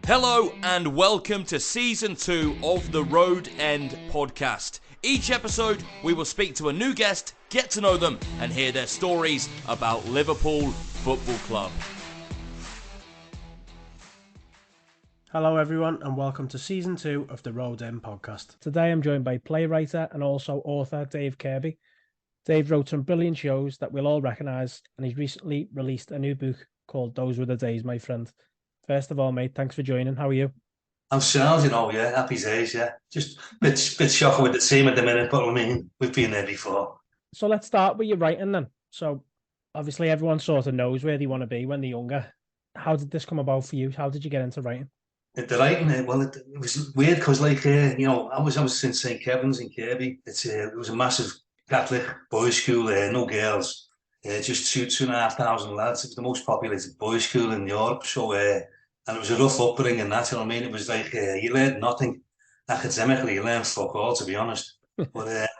Hello and welcome to Season 2 of the Road End podcast. Each episode we will speak to a new guest, get to know them and hear their stories about Liverpool Football Club. Hello everyone and welcome to Season 2 of the Road End podcast. Today I'm joined by playwriter and also author Dave Kirby. Dave wrote some brilliant shows that we'll all recognise and he's recently released a new book called Those Were the Days, My Friend. First of all, mate, thanks for joining. How are you? I'm sound, happy days, yeah. Just a bit shocking with the team at the minute, but I mean, we've been there before. So let's start with your writing then. So obviously everyone sort of knows where they want to be when they're younger. How did this come about for you? How did you get into writing? The writing, it was weird because, I was in St. Kevin's in Kirby. It was a massive Catholic boys' school, no girls, just 2,500 lads. It was the most populated boys' school in Europe, so... and it was a rough upbringing and that, you know what I mean? It was like, you learned nothing academically, you learned fuck all, to be honest. But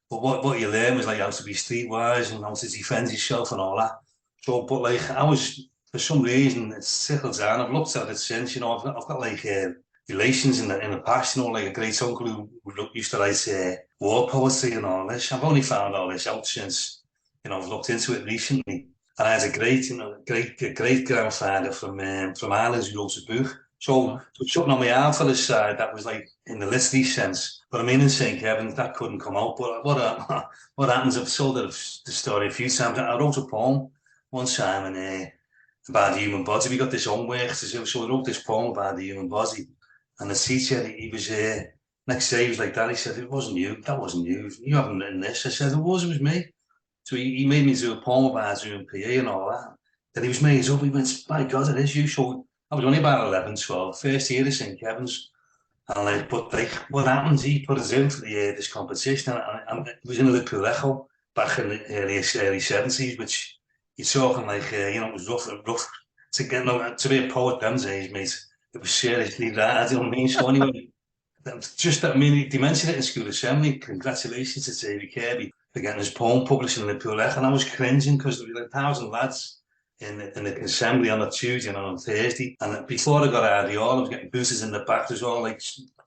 what you learned was like how to be streetwise and how to defend yourself and all that. So, but like, I was, for some reason, it's settled down. I've looked at it since, I've got like relations in the past, like a great uncle who used to write war poetry and all this. I've only found all this out since, I've looked into it recently. And I had a great grandfather from Ireland who wrote a book. So something on my arm for this side that was like in the literary sense. But I mean, in St. Kevin's, that couldn't come out. But what happens, I've told the story a few times. I wrote a poem one time about the human body. We got this homework to do, so I wrote this poem about the human body. And the teacher, he was next day, he was like that. He said, "It wasn't you. That wasn't you. You haven't written this." I said, It was me. So he made me do a poem about doing PE and all that. Then he was made up. He went, "My God, it is you." So I was only about 11, 12, first year at St. Kevin's. And what happened? He put us in for this competition. And it was in the Liverpool Echo back in the early 70s, which you're talking like, it was rough to be a poet them days, mate. It was seriously that, you know what I mean? So anyway, they mentioned it in school assembly. Congratulations to Dave Kirby for getting his poem published in the Liverpool Echo, and I was cringing because there were like 1,000 lads in the assembly on a Tuesday and on a Thursday. And before I got out of the hall, I was getting boosters in the back. There's all like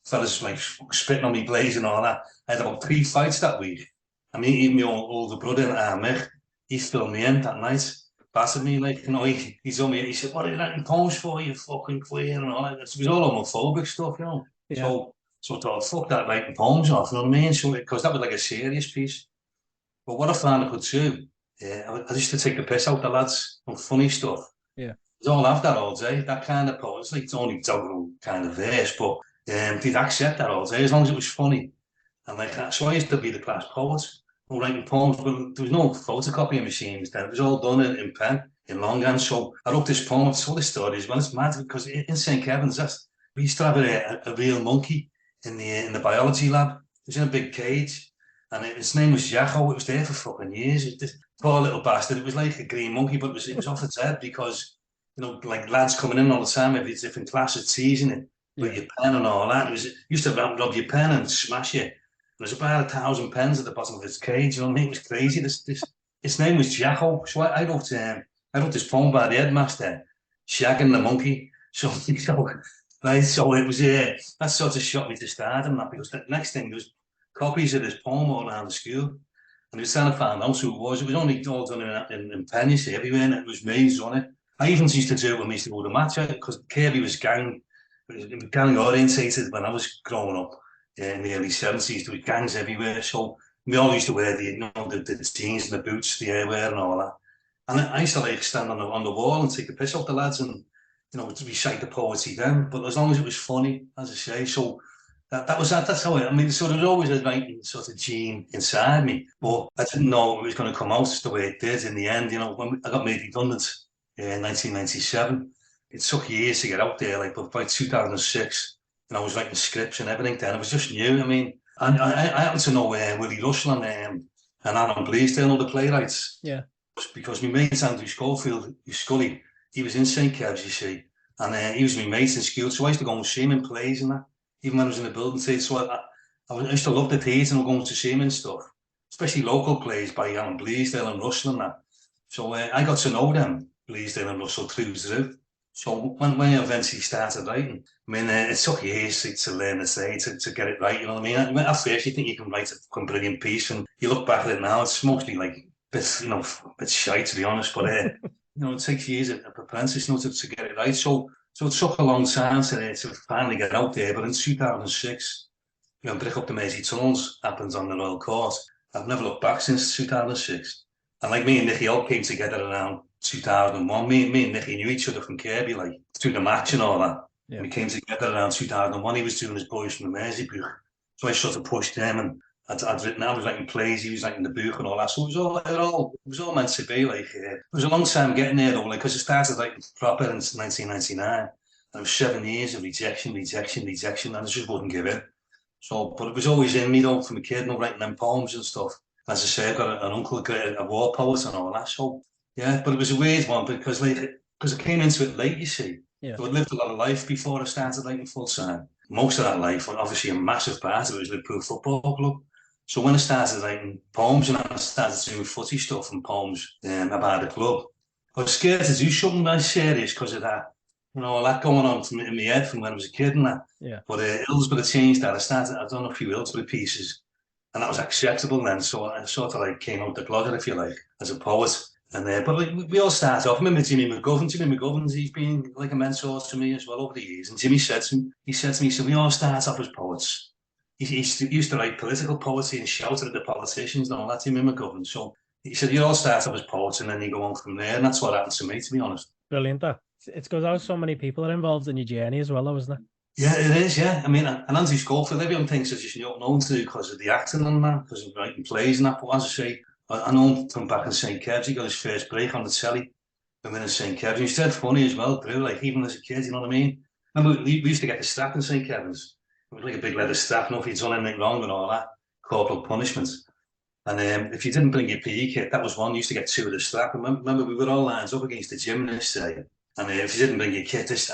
fellas like spitting on me blades and all that. I had about 3 fights that week. I mean, even my older brother, Mick, he filled me in that night, battered me like, he told me, he said, "What are you writing poems for, you fucking queer?" and all that. It was all homophobic stuff, Yeah. So I thought, fuck that, writing poems off, you know what I mean? So, because that was like a serious piece. But what I found I could do, I used to take the piss out the lads on funny stuff. Yeah. They all have that all day, that kind of poem. It's like it's only doggerel kind of verse, but they'd accept that all day as long as it was funny. And like that. So I used to be the class poet, writing poems, but there was no photocopying machines then. It was all done in pen, in longhand. So I wrote this poem, I've told this story as well. It's mad because in St. Kevin's, we used to have a real monkey in the biology lab. It was in a big cage. And his name was Jacko. It was there for fucking years. This poor little bastard. It was like a green monkey, but it was off its head because, like lads coming in all the time, every different classes teasing it with your pen and all that. It used to rub your pen and smash you. There's about 1,000 pens at the bottom of its cage. You know what I mean? It was crazy. His name was Jacko. So I wrote this poem by the headmaster, shagging the monkey. So it was that sort of shot me to start and that, because the next thing was copies of this poem all around the school, and he was trying to find out who it was. It was only all done in pen, you see, everywhere, and it was me who's on it. I even used to do it when we used to go to match, because Kirby was gang orientated when I was growing up in the early 70s. There were gangs everywhere, so we all used to wear the jeans and the boots, the airwear and all that. And I used to like stand on the wall and take the piss out the lads and to recite the poetry then. But as long as it was funny, as I say, so. That's how I mean, so there was always a writing sort of gene inside me, but I didn't know it was going to come out the way it did in the end. When I got made redundant in 1997, it took years to get out there, but by 2006, I was writing scripts and everything then. It was just new. I mean, and I happen to know Willie Russell and Aaron Bleasdale, the playwrights. Yeah. Because my mate Andrew Scully, he was in St. Kev's, you see, and he was my mate in school, so I used to go and see him in plays and that. Even when I was in the building trade, so I used to love the theatre and going to see him and stuff, especially local plays by Aaron Bleasdale and Russell and that. So I got to know them, Bleasdale and Russell, through. So when I eventually started writing, I mean, it took years to learn the trade, to get it right, you know what I mean? At first you think you can write a fucking brilliant piece, and you look back at it now, it's mostly like a bit, a bit shy, to be honest, but, it takes years of apprentice, to get it right. So it took a long time to finally get out there, but in 2006, Break Up the Mersey Tunnels happened on the Royal Court. I've never looked back since 2006. And like me and Nicky all came together around 2001. Me and Nicky knew each other from Kirby, like through the match and all that. Yeah. We came together around 2001. He was doing his Boys from the Mersey book. So I sort of pushed him, and I was writing plays, he was writing the book and all that. So it was all meant to be. Like, it was a long time getting there though, like, because I started writing proper in 1999. And it was 7 years of rejection, and I just wouldn't give in. So, but it was always in me though, from a kid, writing them poems and stuff. As I say, I've got an uncle, a war poet and all that. So, yeah, but it was a weird one because I came into it late, you see. Yeah. So I'd lived a lot of life before I started writing full time. Most of that life, obviously a massive part of it was Liverpool Football Club. So when I started writing poems and I started doing footy stuff and poems about the club, I was scared to do something nice serious because of that. All that going on in my head from when I was a kid and that. Yeah. But Hillsborough changed that. I've done a few Hillsborough pieces, and that was acceptable then. So I sort of like came out the closet, if you like, as a poet. And but we all started off. I remember Jimmy McGovern. He's been like a mentor to me as well over the years. And Jimmy said to me, we all start off as poets. He used to write political poetry and shout at the politicians and all that. Jimmy McGovern. So he said, you all start off as poets and then you go on from there. And that's what happened to me, to be honest. Brilliant, that. It's because how so many people are involved in your journey as well, though, isn't it? Yeah, it is, yeah. I mean, and Andy Schofield, everyone thinks it's just not known to do because of the acting and that, because of writing plays and that. But as I say, I know him from back in St. Kev's. He got his first break on the telly when in St. Kev's. He's dead funny as well, too, like even as a kid, you know what I mean? Remember, we used to get the strap in St. Kevin's. It was like a big leather strap, if you'd done anything wrong and all that, corporal punishment. And if you didn't bring your PE kit, that was one. You used to get 2 of the strap. And remember, we were all lines up against the gym this day. And if you didn't bring your kit, this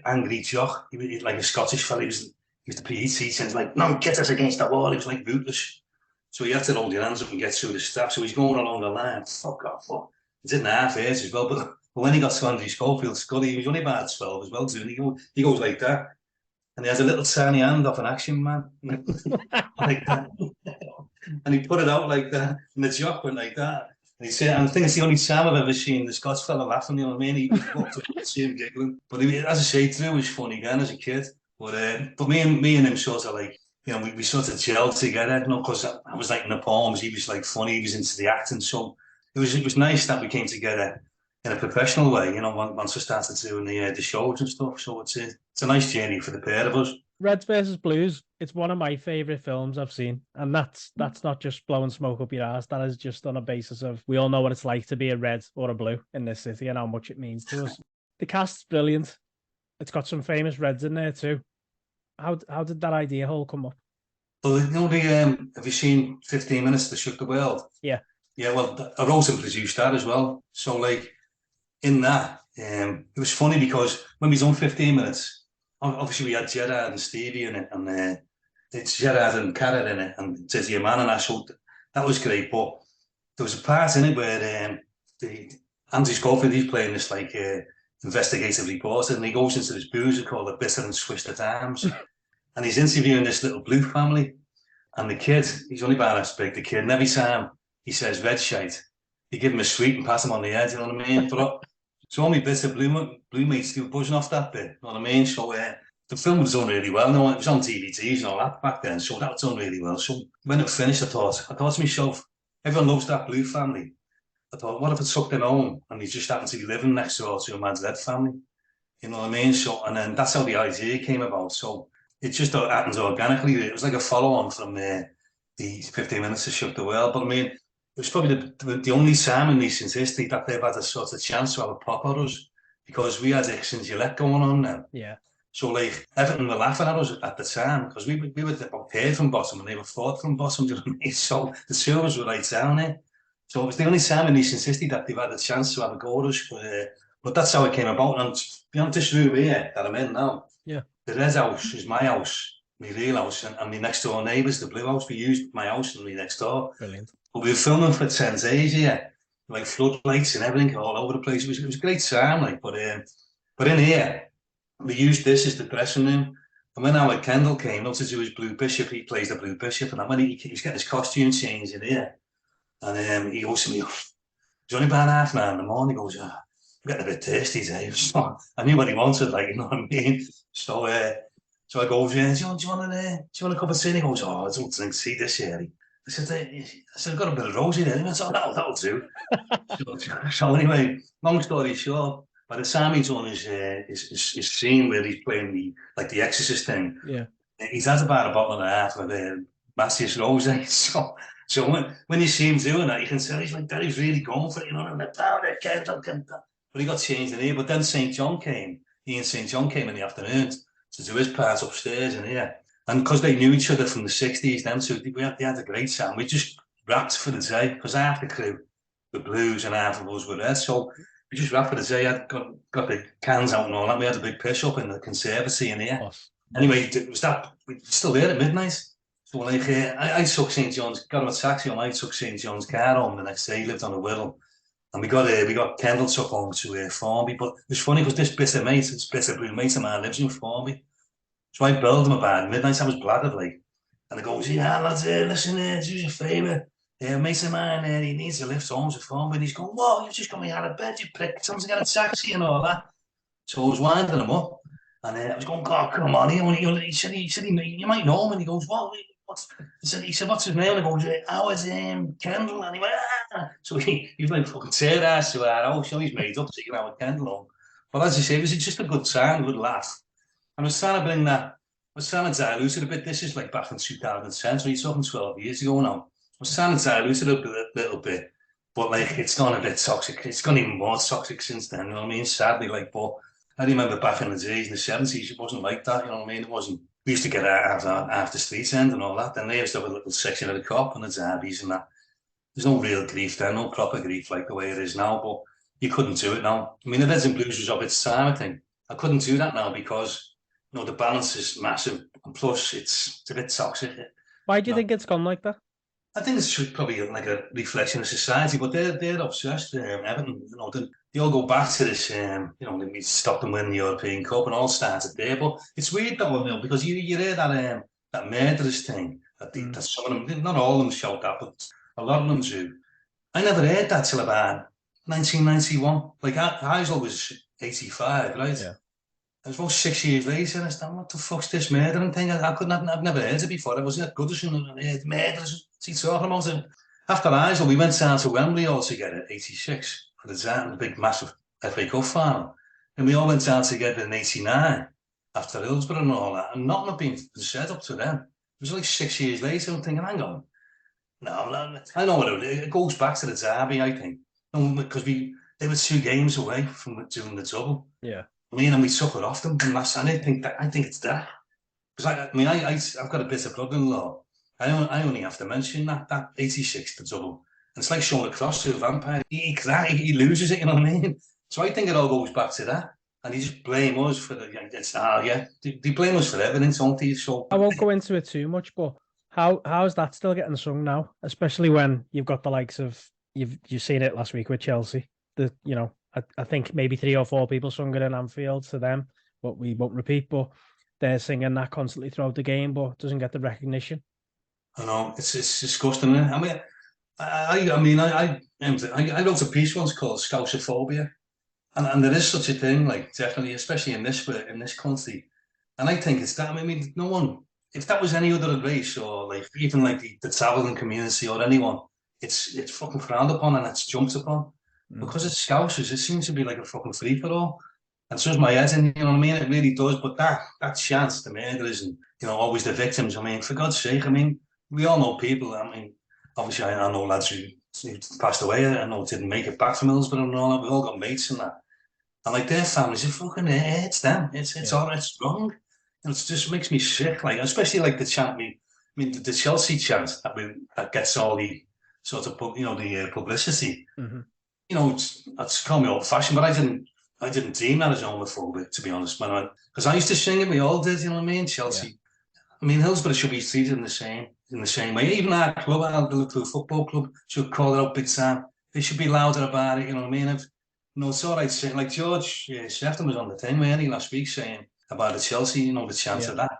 angry jock, he was like a Scottish fella, he was the PE teacher, and he's like, no, get us against the wall. He was like ruthless. So you have to hold your hands up and get through the strap. So he's going along the line, fuck off. He didn't half hurt as well, but when he got to Andy Schofield's Scotty, he was only about 12 as well, too. He goes like that. And he has a little tiny hand off an action man. Like that. And he put it out like that. And the jock went like that. And he said, and I think it's the only time I've ever seen the Scots fella laughing, you know what I mean? He walked up to see him giggling. But as I say, Drew was funny again as a kid. But me and him sort of like, we sort of gelled together, because I was writing the poems, he was like funny, he was into the acting. So it was nice that we came together in a professional way, once I started doing the shows and stuff. So it's a nice journey for the pair of us. Reds versus Blues, it's one of my favourite films I've seen. And that's not just blowing smoke up your ass. That is just on a basis of, we all know what it's like to be a red or a blue in this city and how much it means to us. The cast's brilliant. It's got some famous Reds in there too. How did that idea whole come up? Well, have you seen 15 Minutes to Shook the World? Yeah. Yeah, well, I wrote and produced that as well. So, like, in that, it was funny because when we done 15 Minutes, obviously we had Gerard and Stevie in it, and it's Gerard and Carrot in it, and Tizzy a Man, and that, so that was great. But there was a part in it where Andy Schofield, he's playing this, like, investigative reporter, and he goes into this boozer called the Bitter and Twisted Arms. And he's interviewing this little blue family. And the kid, he's only about as big, the kid. And every time he says red shite, you give him a sweet and pass him on the head, you know what I mean? But so all my bitter blue mates, they were buzzing off that bit, you know what I mean? So the film was done really well. It was on DVDs and all that back then, so that was done really well. So when it finished, I thought to myself, everyone loves that blue family. I thought, what if it took them home and he just happened to be living next door to a man's red family? You know what I mean? So, and then that's how the idea came about. So it just happens organically. It was like a follow-on from the 15 Minutes to Shook the World. But I mean, it was probably the only time in recent history that they've had a sort of chance to have a pop at us, because we had X and Gillette going on then. Yeah. So like Everton were laughing at us at the time because we were about paid from bottom and they were fourth from bottom. Do you know what I mean? So the two of us were right down there. So it was the only time in recent history that they've had a chance to have a go at us. But that's how it came about. And beyond this room here that I'm in now, yeah, the red house is my house, my real house, and my next door neighbours, the blue house. We used my house and my next door. Brilliant. But we were filming for 10 days here, like floodlights and everything all over the place. It was a great time, like. But But in here, we used this as the dressing room. And when Howard Kendall came up to do his Blue Bishop, he plays the Blue Bishop. And when he was getting his costume changed in here, and he goes to me, it's only about 9:30 in the morning. He goes, I'm getting a bit thirsty, Dave. So I knew what he wanted, like, you know what I mean? So I go, do you want a cup of tea? And he goes, I don't drink tea this year. I said, I've got a bit of rosy there. He went, that'll do. So anyway, long story short, by the time he's on his scene where he's playing the Exorcist thing, he's had about a bottle and a half of Matthias Rosé. So when you see him doing that, you can tell he's like, Daddy's really going for it, you know, and but he got changed in here. But then St. John came, he and St. John came in the afternoon to do his part upstairs in here. And because they knew each other from the 60s, then, so they had a great sound. We just rapped for the day, because half the crew were blues and half of us were red. So we just rapped for the day. I got the cans out and all that. We had a big piss up in the conservatory in here. Anyway, we were still there at midnight. So like, I took St. John's, got him a taxi home. I took St. John's car home the next day. He lived on the Whittle. And we got Kendall took home to Formby. But it was funny because this bitter blue mate of mine lives in Formby. So I belled him about midnight. I was bladdered, like. And he goes, yeah, lads, listen, do us a favour. Mate of mine, he needs a lift home to Formby. And he's going, whoa, you've just got me out of bed, you prick. Tell him to get a taxi and all that. So I was winding him up. And I was going, God, come on. He said, you might know him. And he goes, what? He said, what's his name? And I goes, Howard Kendall. And he went, ah. So he was like fucking tear ass to our house. So he's made up to Howard Kendall home. But as I say, it was just a good time, a good laugh. And I was trying to bring that, I was trying to dilute it a bit. This is like back in 2010, so you're talking 12 years ago now. I was trying to dilute it a little bit, but like it's gone a bit toxic. It's gone even more toxic since then, you know what I mean? Sadly, like, but I remember back in the days, in the 70s, it wasn't like that, you know what I mean? It wasn't, we used to get out after street end and all that. Then they used to have a little section of the cop and the derbies and that. There's no real grief there, no proper grief like the way it is now, but you couldn't do it now. I mean, the Reds and Blues was of its time, I think. I couldn't do that now because, you know, the balance is massive, and plus it's a bit toxic. Why do you think it's gone like that? I think it's probably like a reflection of society, but they're obsessed. Everton, you know, they all go back to this. You know, we stopped them winning the European Cup and all started there. But it's weird though, you know, because you hear that murderous thing. That some of them, not all of them shout that, but a lot of them do. I never heard that till about 1991. Like Heysel was 85, right? Yeah. It was about 6 years later, and I thought, what the fuck's this murdering thing? I've never heard it before. I was at Goodison and heard murderers. What's he talking about it? After Heysel, we went down to Wembley all together, 86, for the big, massive FA Cup final. And we all went down together in 89, after Hillsborough and all that, and nothing had been said up to then. It was like 6 years later, I'm thinking, hang on. No, I know what it goes back to the derby, I think. Because they were 2 games away from doing the double. Yeah. And we took it off them from last time. I think it's that. Because I've got a bit of brother-in-law. I only have to mention that 86, the double. And it's like showing a cross to a vampire. He loses it, you know what I mean? So I think it all goes back to that. And he just blame us for they blame us for everything, don't they? So I won't go into it too much, but how's that still getting sung now? Especially when you've got the likes of, you've seen it last week with Chelsea. I think maybe 3 or 4 people sung it in Anfield to them, but we won't repeat. But they're singing that constantly throughout the game, but it doesn't get the recognition. I know, it's disgusting. I mean, I wrote a piece once called Scousophobia, and there is such a thing, like definitely, especially in this country. And I think it's that. I mean, no one, if that was any other race or like even like the travelling community or anyone, it's fucking frowned upon and it's jumped upon. Because it's Scousers, it seems to be like a fucking free-for-all. And so is my head, and you know what I mean? It really does. But that chance, the murderers and, you know, always the victims, I mean, for God's sake, I mean, we all know people. I mean, obviously I know lads who passed away, I know didn't make it back from Hillsborough and all that. We all got mates and that. And like their families are fucking, it's them. It's wrong. And it just makes me sick. Like, especially like the chant, I mean, the Chelsea chant that gets all the sort of, you know, the publicity. Mm-hmm. You know, that's called me old-fashioned, but I didn't deem that as homophobic, to be honest. Because I used to sing it, we all did, you know what I mean? Chelsea. Yeah. I mean, Hillsborough should be treated in the same way. Even our club, our Liverpool Football Club, should call it out big time. They should be louder about it, you know what I mean? No, it's all right saying, like George Sefton was on the thing, weren't he, last week, saying about the Chelsea, the chance of that.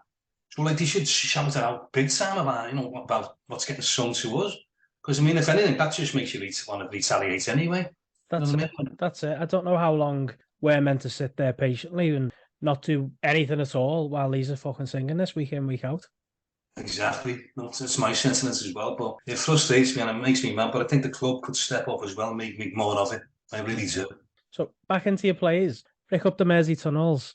So, like, they should shout it out big time about, about what's getting sung to us. Because, I mean, if anything, that just makes you want to retaliate anyway. That's it. That's it. I don't know how long we're meant to sit there patiently and not do anything at all while these are fucking singing this week in, week out. Exactly. It's my sentiments as well, but it frustrates me and it makes me mad. But I think the club could step up as well and make more of it. I really do. So back into your plays. Brick Up the Mersey Tunnels,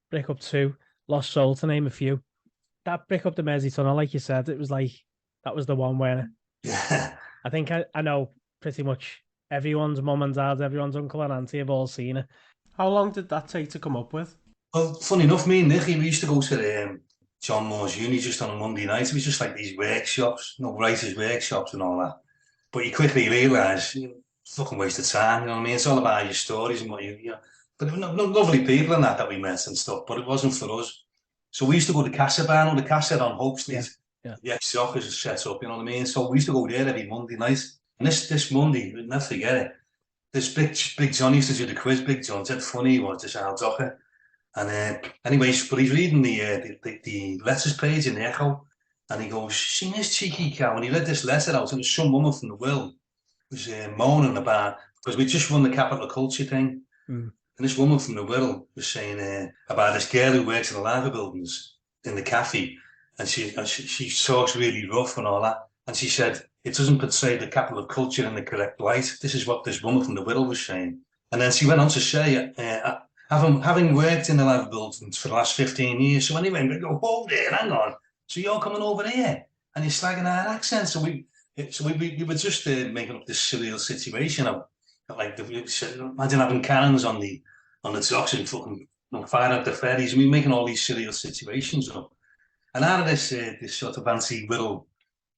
Brick Up 2, Lost Soul, to name a few. That Brick Up the Mersey Tunnel, like you said, it was like, that was the one where I think I know pretty much everyone's mum and dad, everyone's uncle and auntie have all seen it. How long did that take to come up with? Well, funny enough, me and Nicky, we used to go to John Moore's uni just on a Monday night. It was just like these workshops, writers' workshops and all that. But you quickly realise, fucking waste of time, you know what I mean? It's all about your stories and what But there were lovely people in that we met and stuff, but it wasn't for us. So we used to go to Casa Bar, the Casa on Hope Street. Yeah. The ex-Sockers is set up, you know what I mean? So we used to go there every Monday night. And this Monday, we'd never forget it. This big John used to do the quiz, Big John, said funny, he was this Al Docker. And anyways, but he's reading the letters page in the Echo, and he goes, "Seen this cheeky cow?" And he read this letter out, and it was some woman from the Will was moaning about, because we just won the Capital Culture thing, and this woman from the Will was saying about this girl who works in the Liver buildings in the cafe, and she talks really rough and all that, and she said it doesn't portray the capital of culture in the correct light. This is what this woman from the Will was saying, and then she went on to say. Having worked in the Liver buildings for the last 15 years, so anyway, we go, "Oh, there, hang on. So you're coming over here and you're slagging our accent." So we were just making up this surreal situation of like imagine having cannons on the docks and fucking firing at the ferries. And we were making all these surreal situations up. And out of this sort of anti-Whittle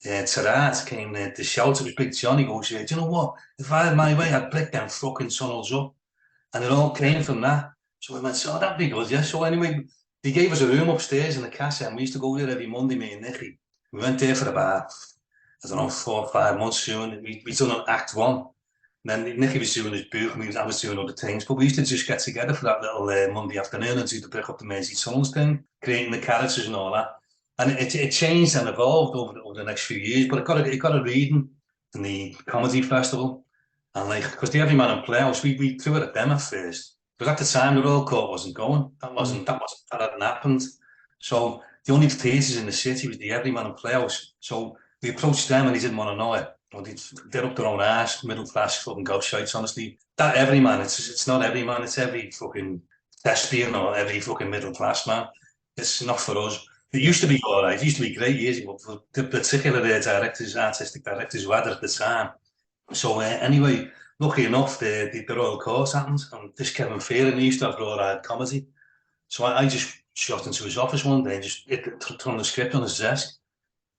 tirade came the shout of Big Johnny goes, "Do you know what? If I had my way, I'd brick them fucking tunnels up." And it all came from that. So we went, "Oh, that'd be good, yeah." So anyway, they gave us a room upstairs in the Casa, and we used to go there every Monday, me and Nicky. We went there for about, 4 or 5 months soon. We done an Act 1. And then Nicky was doing his book, and I was doing other things. But we used to just get together for that little Monday afternoon and do the Brick Up the Mersey Tunnels thing, creating the characters and all that. And it changed and evolved over the next few years. But it got a reading in the Comedy Festival. And because the Everyman and Playhouse, we threw it at them at first. Because at the time, the Royal Court wasn't going. That hadn't happened. So the only theatres in the city was the Everyman and Playhouse. So we approached them and they didn't want to know it. They're up their own ass, middle class fucking ghost shites, honestly. That Everyman, it's not Everyman, it's every fucking thespian or every fucking middle class man. It's not for us. It used to be all right. It used to be great years ago for the particular artistic directors who had it at the time. So anyway, lucky enough, the Royal Court happened, and this Kevin Fearon, he used to have raw comedy. So I just shot into his office one day and just threw the script on his desk.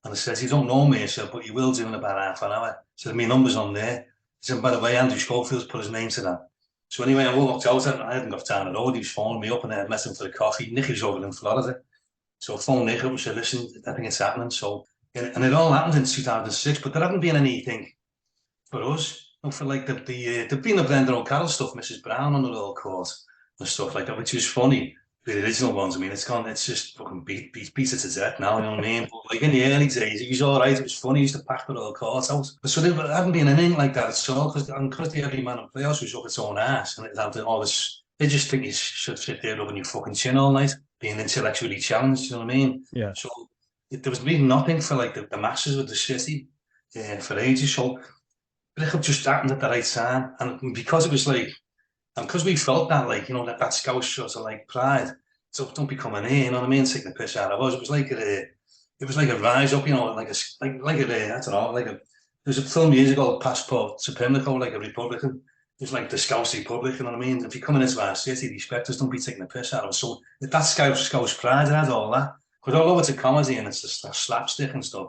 And I said, "You don't know me," I said, "but you will do in about half an hour." So my number's on there. He said, "By the way, Andrew Schofield's put his name to that." So anyway, I walked out, and I hadn't got time at all. He was phoning me up, and I met him for a coffee. Nicky's over in Florida. So I phoned Nick up and said, "Listen, I think it's happening." So, and it all happened in 2006, but there hadn't been anything for us. For like there'd been the Brendan O'Carroll stuff, Mrs. Brown on the Royal Court and stuff like that, which was funny. The original ones, I mean, it's just fucking beat it to death now, you know what I mean? But like in the early days, it was all right, it was funny, he used to pack the Royal Court out. But so there hadn't been anything like that at all, because the Everyman and Playhouse was up its own ass, and it had all this, they just think you should sit there rubbing your fucking chin all night, being intellectually challenged, you know what I mean? Yeah. So there was really nothing for like the masses of the city for ages, so Brick Up just happened at the right time, and because it was like, and because we felt that, like, that Scouse sort of like pride, so don't be coming here, you know what I mean, taking the piss out of us. It was like a rise up, like I don't know, there's a film years ago, Passport to Pimlico, like a Republican. It was like the Scouse Republic, you know what I mean? If you're coming into our city, the expect us, don't be taking the piss out of us. So that Scouse pride, it had all that. Because although it's a comedy and it's just a slapstick and stuff,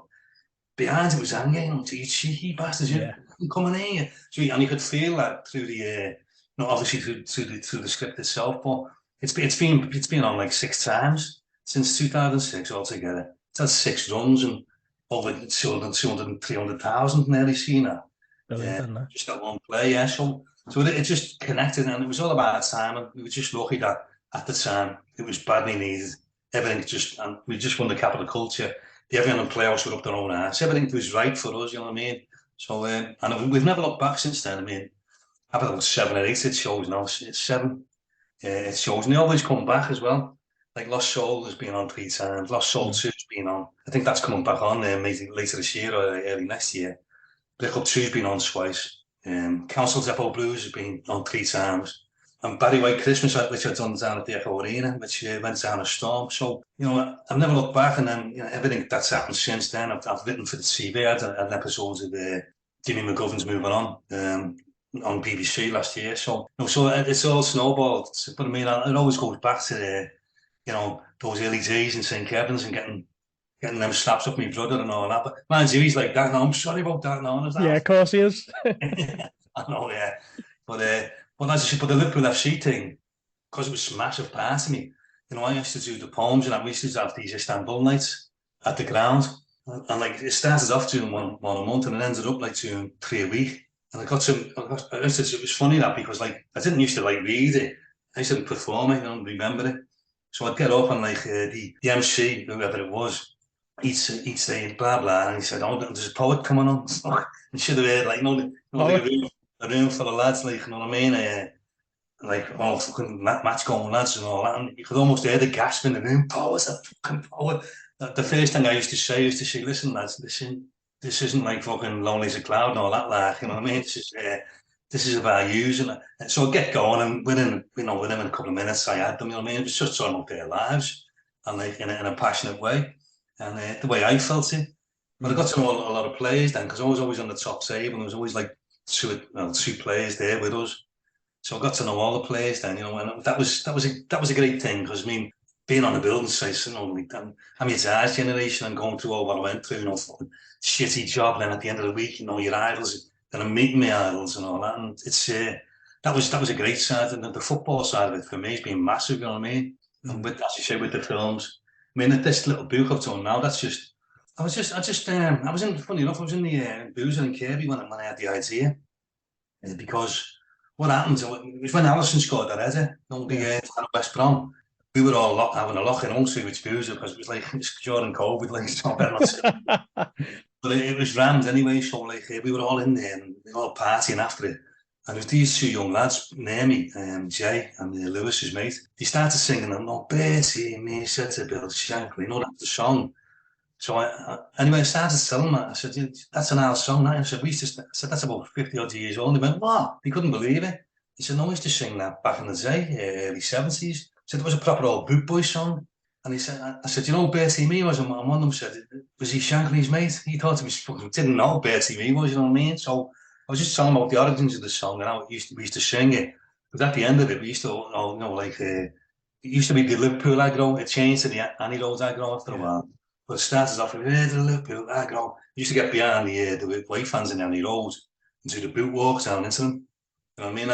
behind it was anger, you cheeky bastards, you coming here. So, and you could feel that through the, obviously through the script itself, but it's been on like 6 times since 2006 altogether. It's had 6 runs and over 200 and 300,000 nearly seen that. Brilliant, just that one play, yeah. So So it just connected, and it was all about timing. We were just lucky that at the time it was badly needed. Everything just, and we just won the capital culture. The everyone in playoffs were up their own ass. Everything was right for us, you know what I mean? So, and we've never looked back since then. I mean, I've had about 7 or 8 it shows now. It's 7. It shows, and they always come back as well. Like Lost Soul has been on 3 times. Lost Soul 2 has been on. I think that's coming back on maybe later this year or early next year. Brick Up 2's been on twice. Council Depot Blues has been on 3 times. And Barry White Christmas, which I've done down at the Echo Arena, which went down a storm. So, you know, I've never looked back, and then, you know, everything that's happened since then, I've written for the TV. I had an episode of Jimmy McGovern's Moving on BBC last year. So, you know, so it's all snowballed. But I mean, it always goes back to you know, those early days in St. Kevin's and getting them slaps up my brother and all that. But man, he's like that now. I'm sorry about that now. Yeah, of course he is. I know, yeah. But as I said, but the Liverpool FC thing, because it was a massive part of me, you know, I used to do the poems, and we used to have these Istanbul nights at the ground. And like, it started off doing one a month, and it ended up like doing 3 a week. And it was funny that, because like, I didn't used to like read it. I used to perform it, I don't remember it. So I'd get up and like the MC, whoever it was, each day, blah, blah. And he said, oh, there's a poet coming on. And should have heard, like, a room full of lads, like, you know what I mean? Like, oh, fucking match going lads and all that. And you could almost hear the gasp in the room. Poet, a fucking poet. The first thing I used to say, listen, lads, this isn't like fucking Lonely as a Cloud and all that, like, you know what I mean? This is about using it. So I'd get going, and within a couple of minutes, I had them, you know what I mean? It was just talking about their lives, and like in a passionate way, and the way I felt it. But I got to know a lot of players then, because I was always on the top table, and there was always like two players there with us. So I got to know all the players then, you know, and that was a great thing, because I mean, being on the building site, you know, like I'm your dad's generation and going through all what I went through, you know, fucking shitty job, and then at the end of the week, you know, your idols. And I'm meeting my idols and all that, and it's that was a great side, and the football side of it for me has been massive. You know what I mean? And with, as you say, with the films, I mean, this little book I've done now, that's just, I was in, funny enough, I was in the Boozer in Kirby when I had the idea, because what happened? It was when Alisson scored that header, West Brom. We were all having a lock in also with Boozer, because it was like during COVID, like it's not better. But it was rammed anyway, so like we were all in there and we were all partying after it. And with these 2 young lads near me, Jay and Lewis, his mate, they started singing, "No Bertie, me said to Bill Shankly," you know, that's the song. So anyway, I started telling them, I said, "That's an old song." I said, I said, "That's about 50 odd years old." They went, "What?" They couldn't believe it. He said, "No, I used to sing that back in the day, early 70s. He said, "It was a proper old boot boy song." And he said, I said, "You know, Bertie Mee was," and one of them said, "Was he Shankly's mate?" He thought he was fucking, didn't know Bertie Mee was, you know what I mean? So I was just telling him about the origins of the song and how we used to sing it. Because at the end of it, we used to, you know, like, it used to be the Liverpool aggro. It changed to the Annie Road aggro after a while. But it started off with the Liverpool aggro. You used to get behind the white fans in Annie Road and do the boot walks down into them. You know what I mean?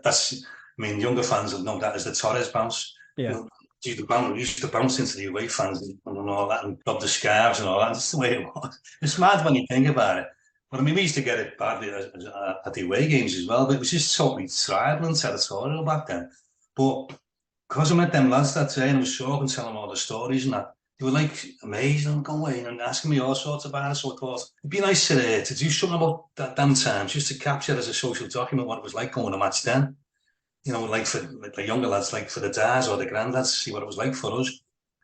That's I mean, younger fans will know that as the Torres bounce. Yeah. You know, used to bounce into the away fans and all that, and rub the scarves and all that. That's the way it was. It's mad when you think about it. But I mean, we used to get it badly at the away games as well, but it was just totally tribal and territorial back then. But because I met them lads that day and I was talking, telling them all the stories and that, they were like amazed and going and asking me all sorts about it. So I thought it'd be nice to do something about that damn time, just to capture as a social document what it was like going to match then. You know, like for the younger lads, like for the dads or the granddads, see what it was like for us.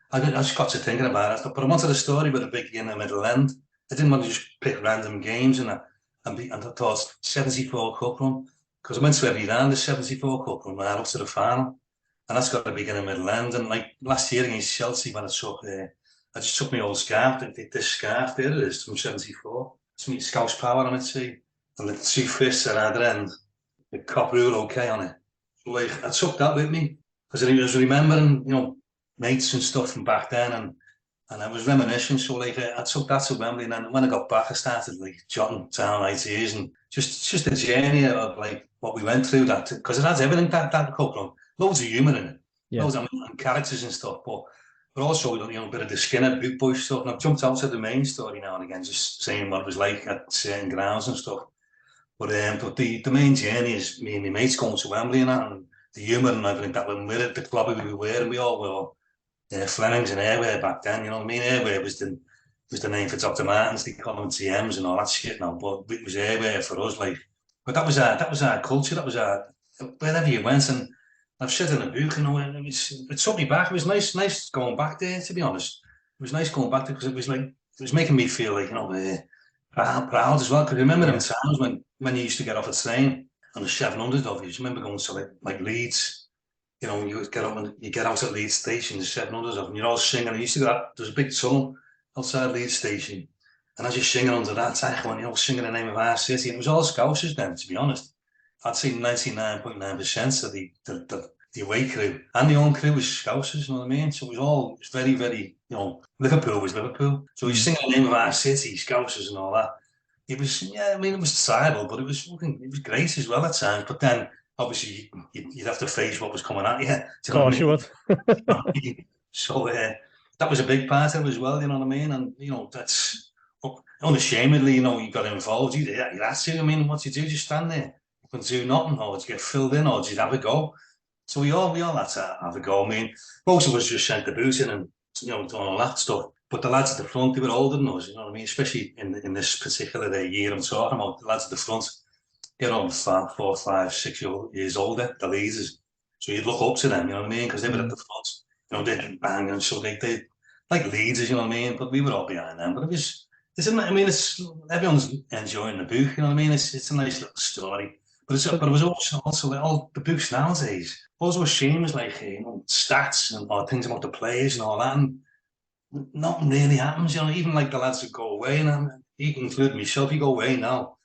I just got to thinking about it, but I wanted a story with a big in the middle end. I didn't want to just pick random games and I thought 74 cup run, because I went to every round of 74 cup run, right up to the final, and that's got a big in the middle end. And like last year against Chelsea, when I just took my old scarf, this scarf, there it is, from 74. It's me Scouse Power on it, see, and the 2 fists at either end, the cop rule okay on it. Like, I took that with me, because I was remembering, you know, mates and stuff from back then, and I was reminiscing. So like, I took that to Wembley, and then when I got back, I started like jotting down ideas and just the journey of like what we went through, that, because it has everything, that couple, loads of humour in it, loads of characters and stuff, but also, you know, a bit of the Skinner boot boy stuff. And I've jumped out to the main story now and again, just saying what it was like at certain grounds and stuff. But the main journey is me and my mates going to Wembley and that, and the humour and everything that when we're at the club we were wearing, we all were Flemings and Airwear back then, you know what I mean? Airwear was the name for Dr. Martens, they call them TMs and all that shit now, but it was Airwear for us, like, but that was our culture, that was our, wherever you went, and I've said in the book, you know, it took me back, it was nice going back there, to be honest. It was nice going back there, because it was making me feel like, you know, proud as well, because I remember them times when you used to get off a train on the 700 of you, remember going to like Leeds, you know, you would get up and you get out at Leeds station, the 700 of them, you're all singing. I used to go out, there was a big tunnel outside Leeds station, and as you're singing under that, when you're singing the name of our city, and it was all Scousers then, to be honest. I'd say 99.9% of the away crew and the home crew was Scousers, you know what I mean? So it was very, very, you know, Liverpool was Liverpool. So you're singing the name of our city, Scousers and all that. It was, yeah, I mean, it was tribal, but it was great as well at times. But then, obviously, you'd have to face what was coming at you. Of course you would. So that was a big part of it as well, you know what I mean? And, you know, that's unashamedly, you know, you got involved. You had to, I mean, what do? Just stand there and do nothing, or did you get filled in, or did you have a go? So we all had to have a go. I mean, most of us just sent the boot in and, you know, done all that stuff. But the lads at the front, they were older than us, you know what I mean? Especially in this particular year I'm talking about, the lads at the front, they're all 4, 5, 6 years older, the leaders. So you'd look up to them, you know what I mean? Because they were at the front, you know, they're banging, so they like leaders, you know what I mean? But we were all behind them. But it's everyone's enjoying the book, you know what I mean? It's a nice little story. But it was also like all the books nowadays. Also a shame is like, you know, stats and or things about the players and all that. And nothing really happens, you know, even like the lads that go away, and you can include myself, you go away now,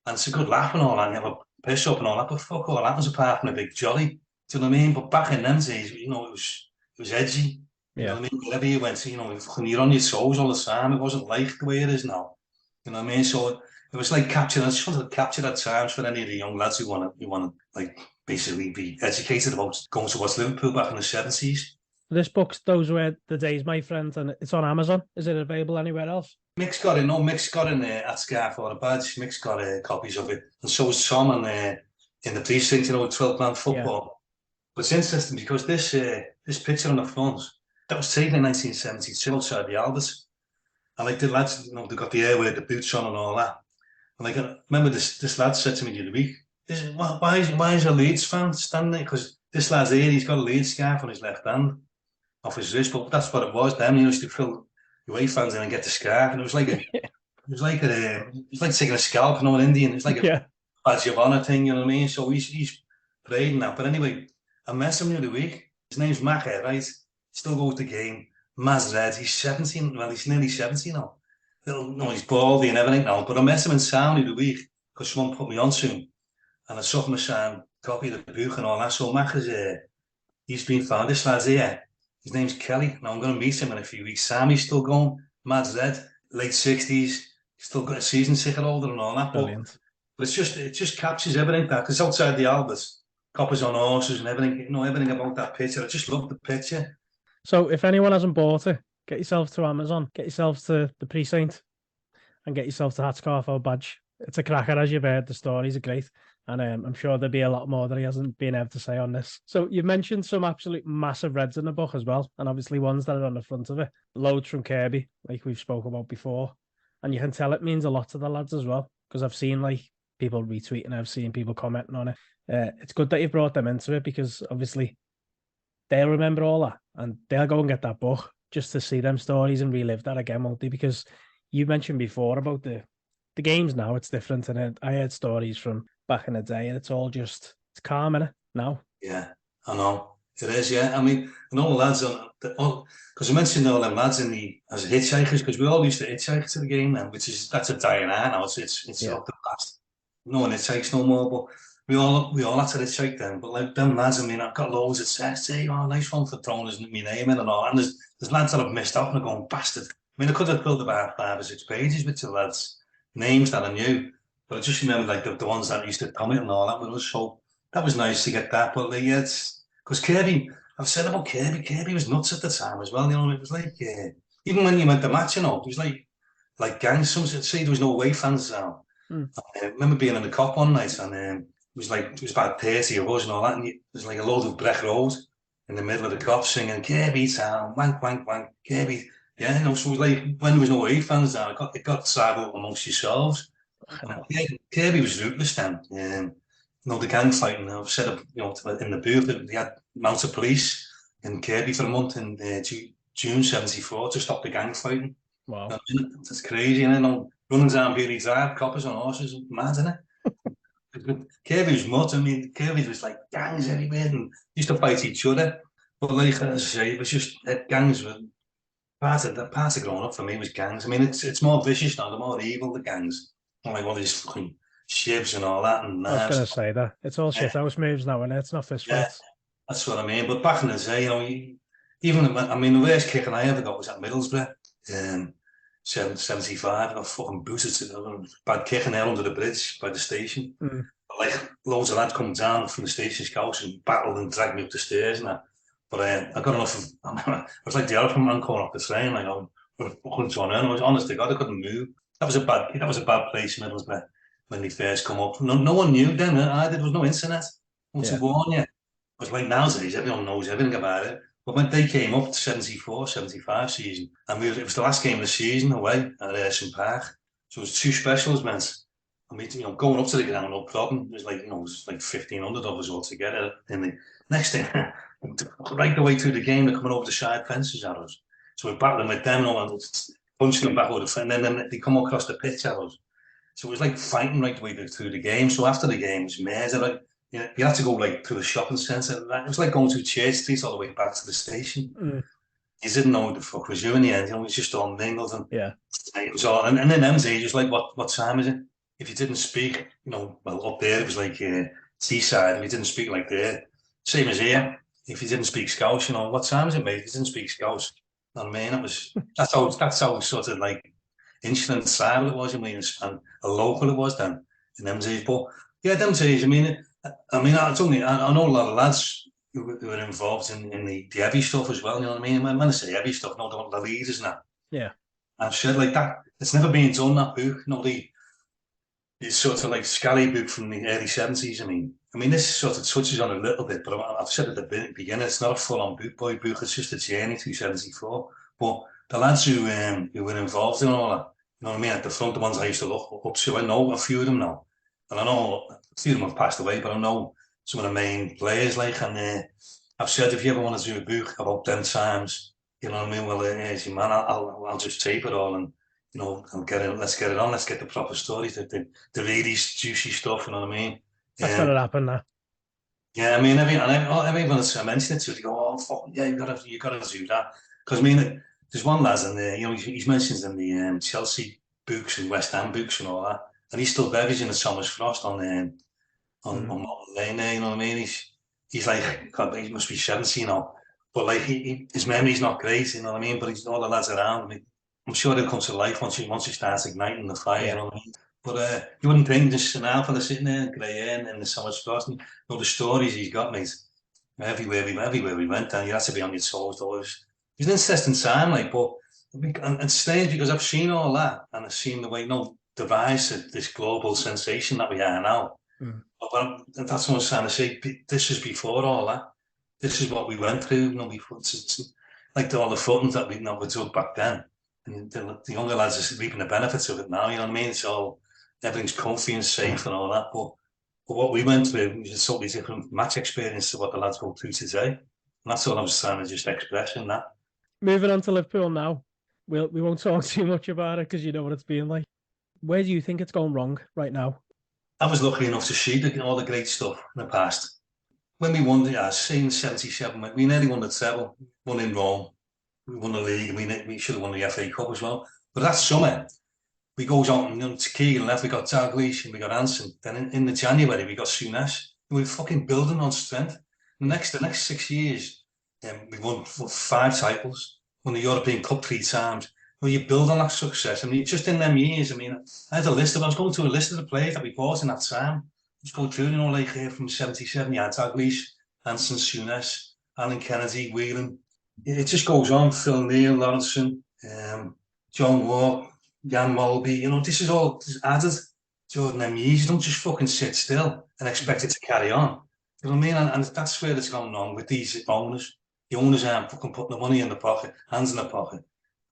and it's a good laugh and all that, and you have a piss up and all that, but fuck all happens apart from a big jolly, do you know what I mean? But back in them days, you know, it was edgy, you know what I mean? Wherever you went, you know, you're on your toes all the time, it wasn't like the way it is now, you know what I mean? So it was like I just wanted to capture that times for any of the young lads who want to like basically be educated about going to watch Liverpool back in the 70s. This book, Those Were the Days, my friend, and it's on Amazon. Is it available anywhere else? Mick's got in at Scarf or a Badge. Mick's got copies of it, and so is Tom in the precinct, you know, 12-man football. Yeah. But it's interesting because this picture on the front, that was taken in 1972 outside the Albert, and like the lads, you know, they got the airwear, the boots on and all that. And like, I remember this lad said to me the other week, why is a Leeds fan standing there? Because this lad's here, he's got a Leeds scarf on his left hand, off his wrist, but that's what it was then. You used to fill away fans in and get the scarf, and it was like taking a scalp, you know, an Indian. It's like a badge of honour thing, you know what I mean? So he's praying that. But anyway, I met him the other week. His name's Macca, right? Still goes to the game. Maz Red. He's 17. Well, he's nearly 70 now. He's baldy and everything now. But I met him in town the other week because someone put me on to him, and I saw him a signed copy of the book and all that. So Macca's he's been found. This lad's here. His name's Kelly. Now I'm going to meet him in a few weeks. Sammy's still going. Mad's Red, late 60s. Still got a season ticket holder and all that. But it just captures everything that, because outside the Albert, coppers on horses and everything. You know, everything about that picture. I just love the picture. So if anyone hasn't bought it, get yourself to Amazon, get yourself to the Precinct, and get yourself to Hatscarf or Badge. It's a cracker, as you've heard. The stories are great. And I'm sure there'll be a lot more that he hasn't been able to say on this. So you've mentioned some absolute massive reds in the book as well, and obviously ones that are on the front of it. Loads from Kirby, like we've spoken about before. And you can tell it means a lot to the lads as well, because I've seen like people retweeting, I've seen people commenting on it. It's good that you've brought them into it, because obviously they'll remember all that, and they'll go and get that book just to see them stories and relive that again, won't they? Because you mentioned before about the games now, it's different. And I heard stories from back in the day, and it's it's calm, innit, now? Yeah, I know. It is, yeah. I mean, and all the lads because I mentioned all them lads as hitchhikers, because we all used to hitchhike to the game then, that's a dying art now. It's up the past. No one hitchhikes no more, but we all had to hitchhike then. But like them lads, I mean, I've got loads of texts, hey, oh, nice one for throwing my name in and all. And there's lads that I've missed out and are going, bastard. I mean, I could have filled about 5 or 6 pages with the lads' names that I knew. But I just remember like the ones that used to comment and all that with us. So that was nice to get that. But like, it's because Kirby, I've said about Kirby was nuts at the time as well. You know, it was like even when you went to match, you know, it was like gangs. Some say there was no away fans now. I remember being in the cop one night, and it was about 30 of us and all that, and it was like a load of Breck Road in the middle of the cop singing Kirby Town, wank, wank, wank, Kirby. Yeah, so it was like when there was no A fans down, it got decided amongst yourselves. Kirby was ruthless then. The gang fighting, I've said, in the booth that they had mounted police in Kirby for a month in June '74 to stop the gang fighting. Wow. That's crazy, running down Beery Drive, coppers on horses, mad, isn't it? Kirby was nuts. Kirby was like gangs everywhere and used to fight each other. But like as I say, it was just gangs were part of growing up for me was gangs. It's more vicious now, the more evil the gangs. Like all these fucking shivs and all that. And I was going to say that. It's all shit house moves now, and it's not fist fights. That's what I mean. But back in the day, the worst kicking I ever got was at Middlesbrough. 75, I got fucking booted to bad kicking there under the bridge by the station. Like loads of lads come down from the station's house and battled and dragged me up the stairs and that. But I got enough of, I was like the elephant man coming off the train, like I couldn't turn around. I was honest to God, I couldn't move. That was a bad place, Middlesbrough, when they first come up. No one knew then either. There was no internet. To warn you. It was like nowadays, everyone knows everything about it. But when they came up to 74, 75 season, and it was the last game of the season away at St Park. So it was 2 specials, man. Going up to the ground, no problem. It was like, it was like 1,500 of us all together. And the next thing, right the way through the game, they're coming over the side fences at us. So we're battling with them and punching them back over the fence. And then they come across the pitch at us. So it was like fighting right the way through the game. So after the game, it was murder. You had to go like through the shopping centre. It was like going through Church Street all the way back to the station. You didn't know what the fuck was you in the end. It was just all mingled. And it was all. And then them ages, like, what time is it? If you didn't speak, well, up there it was like seaside. If you didn't speak like there, same as here. If you didn't speak Scouse, what time is it, mate? If you didn't speak Scouse, you know what I mean? That's how sort of like insular tribal it was. And a local it was then in them days. But yeah, them days. I know a lot of lads who were involved in the heavy stuff as well. You know what I mean? When I say heavy stuff, the leaders and that. Yeah. I've said like that. It's never been done, that book. It's sort of like Scally book from the early 70s. This sort of touches on a little bit, but I've said at the beginning, it's not a full-on book. It's just a journey through 74. But the lads who were involved in all that, at the front, the ones I used to look up to, I know a few of them now. And I know a few of them have passed away, but I know some of the main players, and I've said, if you ever want to do a book about them times, well, here's your man, I'll just tape it all and, let's get it on, let's get the proper stories, the really juicy stuff, you know what I mean? That's going to happen now. Yeah, everyone I mention it to, they go, oh, fuck, yeah, you got to do that. Because, there's one lad in there, he's mentioned in the Chelsea books and West Ham books and all that, and he's still beveraging the Thomas Frost on Lane there, you know what I mean? He's like, God, he must be 70 now, but like his memory's not great, you know what I mean? But he's all the lads around. I'm sure he'll come to life once he starts igniting the fire, you know what I mean? But you wouldn't think this now for the sitting there, grey hair and the Thomas Frost, and the stories he's got, mate. Everywhere we went, and you had to be on your toes. It was an interesting time, like, but and it's strange because I've seen all that, and I've seen the way the rise of this global sensation that we are now. But that's what I was trying to say. This is before all that. This is what we went through. Before it's like all the fun that we took back then. And the younger lads are reaping the benefits of it now. You know what I mean? It's all everything's comfy and safe and all that. But what we went through was a totally different match experience to what the lads go through today. And that's all I was trying to just express in that. Moving on to Liverpool now. We won't talk too much about it because you know what it's been like. Where do you think it's going wrong right now? I was lucky enough to see all the great stuff in the past. When we won in 77, we nearly won the treble, won in Rome. We won the league, and we should have won the FA Cup as well. But that summer, we goes on to Keegan left, we got Dalglish and we got Anson. Then in the January, we got Souness. We were fucking building on strength. The next 6 years, we won 5 titles, won the European Cup 3 times. Well, you build on that success. Just in them years, I had a list I was going through a list of the players that we bought in that time. Just go through, like from 77, you had Dalglish, Anson, Souness, Alan Kennedy, Whelan. It just goes on. Phil Neal, Lawrenson, John Walk, Jan Molby. This is all added Jordan M. You don't just fucking sit still and expect it to carry on. You know what I mean? And that's where it's gone wrong with these owners. The owners aren't fucking putting the money in the pocket, hands in the pocket,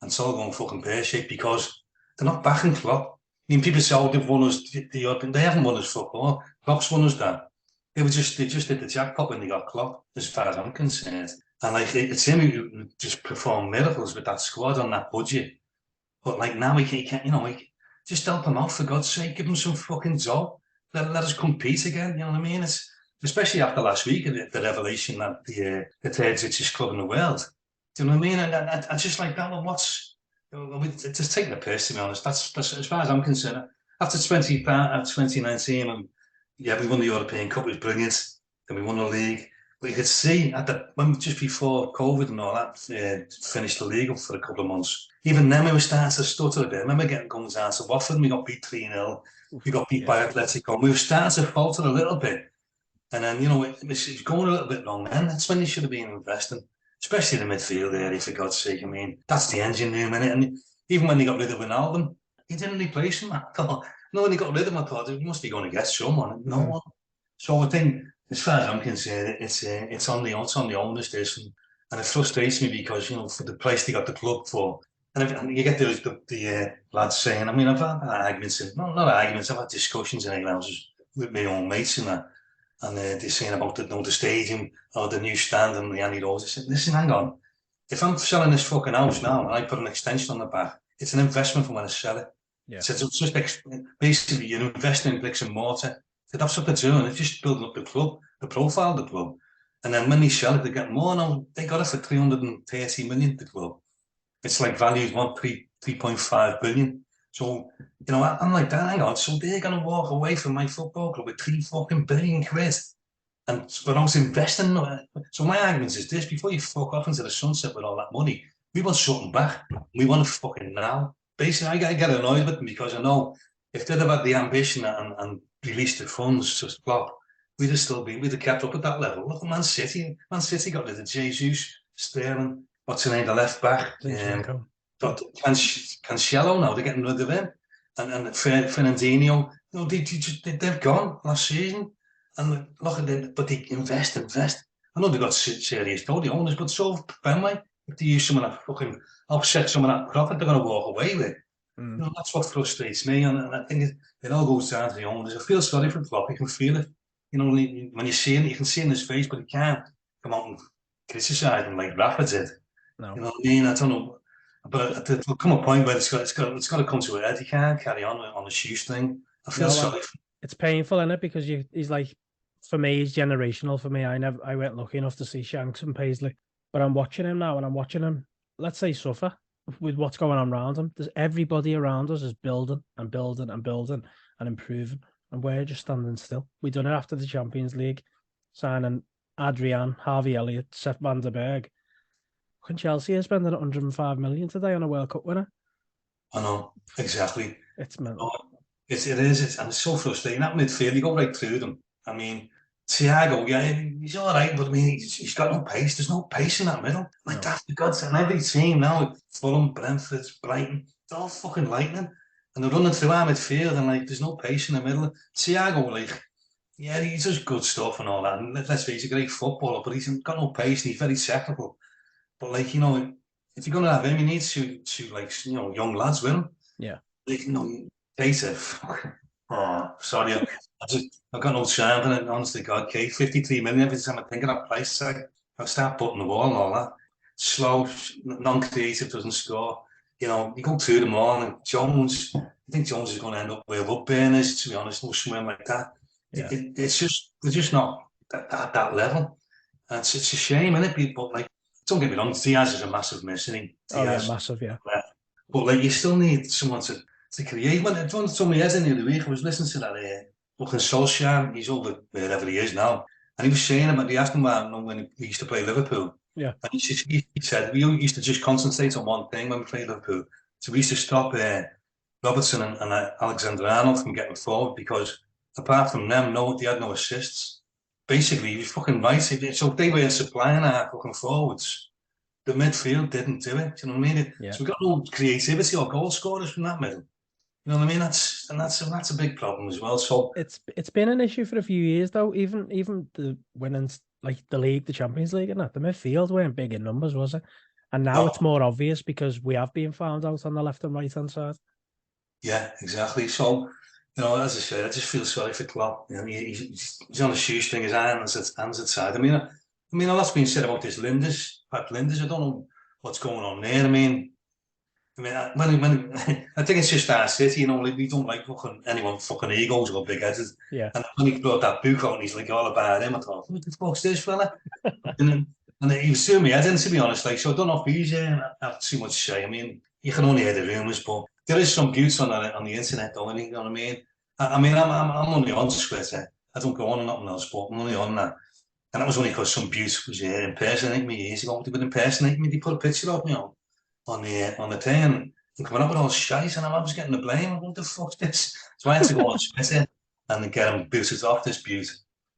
and it's all going fucking pear-shaped because they're not backing Klopp. I mean, people say, oh, they've won us, they haven't won us football. Klopp's won us that. They just hit the jackpot when they got Klopp, as far as I'm concerned. And like, it's him who just performed miracles with that squad on that budget. But like now, he can't, you know, just help him out for God's sake. Give him some fucking job. Let us compete again. You know what I mean? It's especially after last week, the revelation that the third richest club in the world. Do you know what I mean? And I just like that. Well, what's just taking the piss, to be honest. That's as far as I'm concerned. After 2019, and yeah, we won the European Cup. It was brilliant. Then we won the league. But you could see when just before COVID and all that, finished the league up for a couple of months. Even then, we were starting to stutter a bit. I remember getting guns out to Watford, and we got beat 3-0. We got beat by Atletico. We were starting to falter a little bit. And then, you know, it was going a little bit wrong then. That's when you should have been investing, especially in the midfield area, for God's sake. I mean, that's the engine room, innit? And even when they got rid of Wijnaldum, he didn't replace him. I thought, no, when they got rid of him, I thought, he must be going to get someone. No one. So I think, as far as I'm concerned, it's on the owners, this, and it frustrates me because, you know, for the price they got the club for, and you get the lads saying, I mean, I've had arguments, not arguments, I've had discussions in houses with my own mates and that, and they're saying about the stadium or the new stand and the Andy Rose. I said, listen, hang on, if I'm selling this fucking house now and I put an extension on the back, it's an investment from when I sell it. Yeah. So it's just basically you're investing in bricks and mortar. So that's what they're doing. They're just building up the club, the profile of the club. And then when they sell it, they get more. Now, they got it for 330 million, the club. It's like valued 3.5 billion. So, you know, I'm like, hang on, so they're going to walk away from my football club with 3 fucking billion quid. And but I was investing. So my argument is this: before you fuck off into the sunset with all that money, we want something back. We want to fucking now. Basically, I get annoyed with them because I know if they'd have had the ambition and released the funds to Klopp, we'd have kept up at that level. Look at Man City. Man City got rid of Jesus, Sterling, what's the name, the left back? Got Cancelo now, they're getting rid of him. And Fernandinho, you know, they've gone last season. And look at it, but they invest. I know they got serious though, the owners, but so Fenway, if they use some of that fucking offset some of that profit, they're going to walk away with. You know, that's what frustrates me, and I think it all goes down to the owners. I feel sorry for Klopp. You can feel it. You know, when you see it, you can see it in his face, but he can't come out and criticise him like Rafa did. No. You know what I mean? I don't know, but there'll come a point where it's got to come to a head. He can't carry on a shoestring. I feel sorry. It's painful, isn't it? Because he's like, for me, he's generational. For me, I weren't lucky enough to see Shanks and Paisley, but I'm watching him now, and I'm watching him, let's say, suffer with what's going on around him. There's everybody around us is building and improving, and we're just standing still. We done it after the Champions League, signing Adrian, Harvey Elliott, Seth van der Berg. Chelsea are spending 105 million today on a World Cup winner. I know, exactly. It's mental. It is, and it's so frustrating. That midfield, you go right through them. I mean, Thiago, yeah, he's all right, but I mean, he's got no pace. There's no pace in that middle. Like that, for God's sake. And every team now, Fulham, Brentford, Brighton, they're all fucking lightning. And they're running through our midfield, and like, there's no pace in the middle. Thiago, like, yeah, he does good stuff and all that. And let's face it, he's a great footballer, but he's got no pace and he's very technical. But like, you know, if you're going to have him, you need to like, you know, young lads with him. Yeah. Like, you know, data. Oh, sorry. I've got no chance in it, honestly, God, Kate. 53 million, every time I think of that price tag, I'll start putting the wall and all that. Slow, non-creative, doesn't score. You know, you go through them all, and Jones, I think Jones is going to end up where Woodburn is, to be honest, no swim like that. Yeah. It's just, we're just not at that level. And it's a shame, isn't it? But like, don't get me wrong, Diaz is a massive miss, isn't he? Diaz, massive, yeah. But like, you still need someone to create. When it told me the other week, I was listening to that fucking Solskjaer, he's over wherever he is now, and he was saying about, they asked him about when he used to play Liverpool. Yeah. And he said, we used to just concentrate on one thing when we played Liverpool. So we used to stop Robertson and Alexander-Arnold from getting forward, because apart from them, they had no assists. Basically, he was fucking right. So they were supplying our fucking forwards. The midfield didn't do it. Do you know what I mean? Yeah. So we got no creativity or goal scorers from that middle. You know what I mean? That's a big problem as well. So it's been an issue for a few years though. Even the winning like the league, the Champions League, and that the midfield weren't big in numbers, was it? And now it's more obvious because we have been found out on the left and right hand side. Yeah, exactly. So, you know, as I said, I just feel sorry for Klopp. You know, he's on a shoestring, his hands outside. I mean, a lot's been said about this Pat Linders. I don't know what's going on there. I mean, when I think it's just our city, you know, like, we don't like anyone fucking egos or big headed. Yeah. And when he brought that book out and he's like all about him, I thought, who the fuck's this fella? and he was suing me. I didn't, to be honest. Like, so I don't know if he's have too much to say. I mean, you can only hear the rumours, but there is some beauty on the internet, though. You know what I mean? I'm only on Twitter. I don't go on nothing else, but I'm only on that. And that was only because some beauty was impersonating me years ago. They would impersonate me. They put a picture of me on the thing and coming up with all shite, and I was getting the blame. What the fuck's this? So I had to go on Twitter and get him booted off this beauty.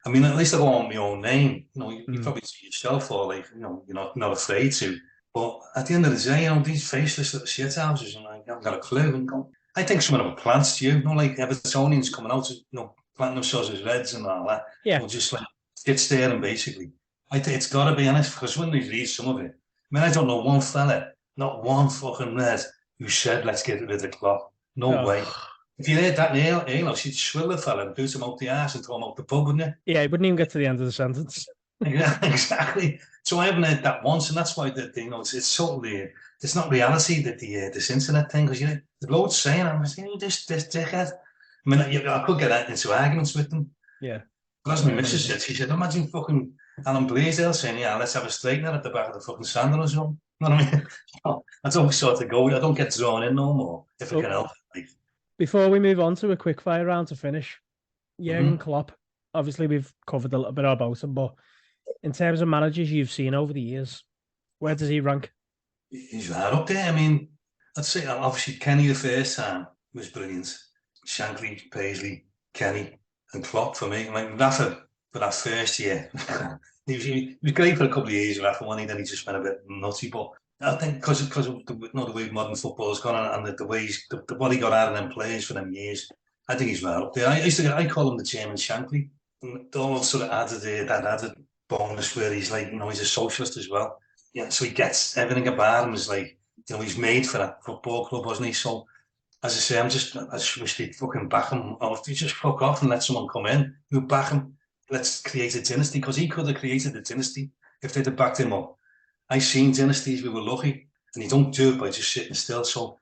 I mean, at least I go on my own name. You know, you probably see yourself, or like, you know, you're not afraid to. But at the end of the day, you know, these faceless little shit houses, and I haven't got a clue. And I think some of them are plants to you know, like Evertonians coming out, you know, planting themselves as Reds and all that. Yeah. Or just like get staring, basically. I think it's got to be honest, because when you read some of it, I mean, I don't know one fella, not one fucking Red, who said, let's get rid of the Klopp. No way. If you heard that in Ale, she'd swill the fella and boot him out the arse and throw him out the pub, wouldn't you? Yeah, he wouldn't even get to the end of the sentence. Yeah, exactly. So I haven't heard that once, and that's why you know, it's totally, it's not reality that this internet thing, because you know, there's loads saying, I'm saying, this dickhead. I mean, I could get into arguments with them. Yeah. But as my missus said, she said, imagine fucking Alan Blaisdell saying, yeah, let's have a straightener at the back of the fucking sandal or something. You know what I mean? I don't sort of go, I don't get drawn in no more, if I can help it. Before we move on to a quick fire round to finish, Jurgen Klopp, obviously we've covered a little bit about him, but in terms of managers you've seen over the years, where does he rank? He's right up there. I mean, I'd say obviously Kenny the first time was brilliant. Shankly, Paisley, Kenny, and Klopp for me. Like Rafa for that first year, he was great for a couple of years. Rafa won, then he just went a bit nutty. But I think because of the way modern football has gone on, and the ways what he got out of them players for them years, I think he's right up there. I call him the German Shankly. And all sort of added that added bonus where he's like, you know, he's a socialist as well. Yeah, so he gets everything about him is like, you know, he's made for that football club, wasn't he? So, as I say, I just wish they'd fucking back him. Or if they just fuck off and let someone come in who back him, let's create a dynasty, because he could have created a dynasty if they'd have backed him up. I've seen dynasties, we were lucky, and you don't do it by just sitting still. So,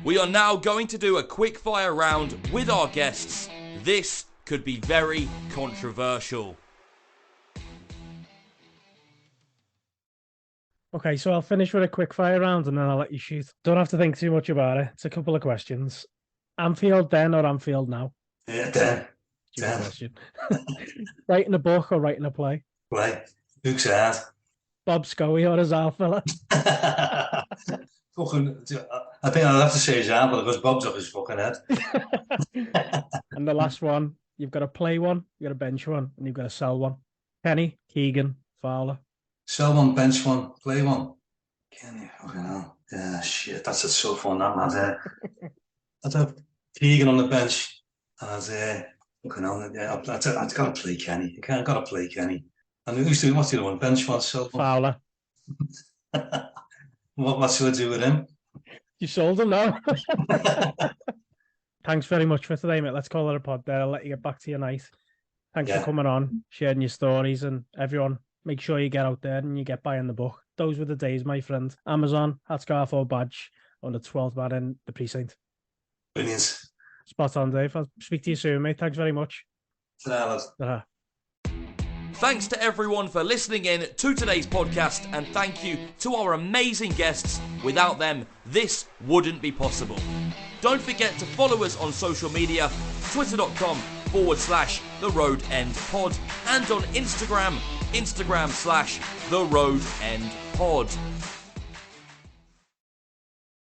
we are now going to do a quick fire round with our guests. This could be very controversial. Okay, so I'll finish with a quick fire round and then I'll let you shoot. Don't have to think too much about it. It's a couple of questions. Anfield then or Anfield now? Yeah, then. Question. Writing a book or writing a play? Play. Luke's hard. Bob Scoey or Azar fella? Fucking, I think I'll have to say Azar, because Bob's off his fucking head. And the last one, you've got a play one, you've got a bench one, and you've got a sell one. Kenny, Keegan, Fowler. Sell one, bench one, play one. Kenny, fucking hell. Yeah, shit, that's a tough one, that man. I'd have Keegan on the bench, and I'd fucking hell, yeah, I've got to play Kenny. I've got to play Kenny. And what's the other one? Bench one, sell one. Fowler. What should I do with him? You sold him now. Thanks very much for today, mate. Let's call it a pod there. I'll let you get back to your night. Thanks for coming on, sharing your stories, and everyone, make sure you get out there and you get buying the book. Those were the days, my friend. Amazon, Hatscarf or badge on the 12th man in the precinct. Brilliant. Spot on, Dave. I'll speak to you soon, mate. Thanks very much. Ta-ra. Thanks to everyone for listening in to today's podcast, and thank you to our amazing guests. Without them, this wouldn't be possible. Don't forget to follow us on social media, twitter.com/The Road End Pod, and on Instagram, Instagram/The Road End Pod.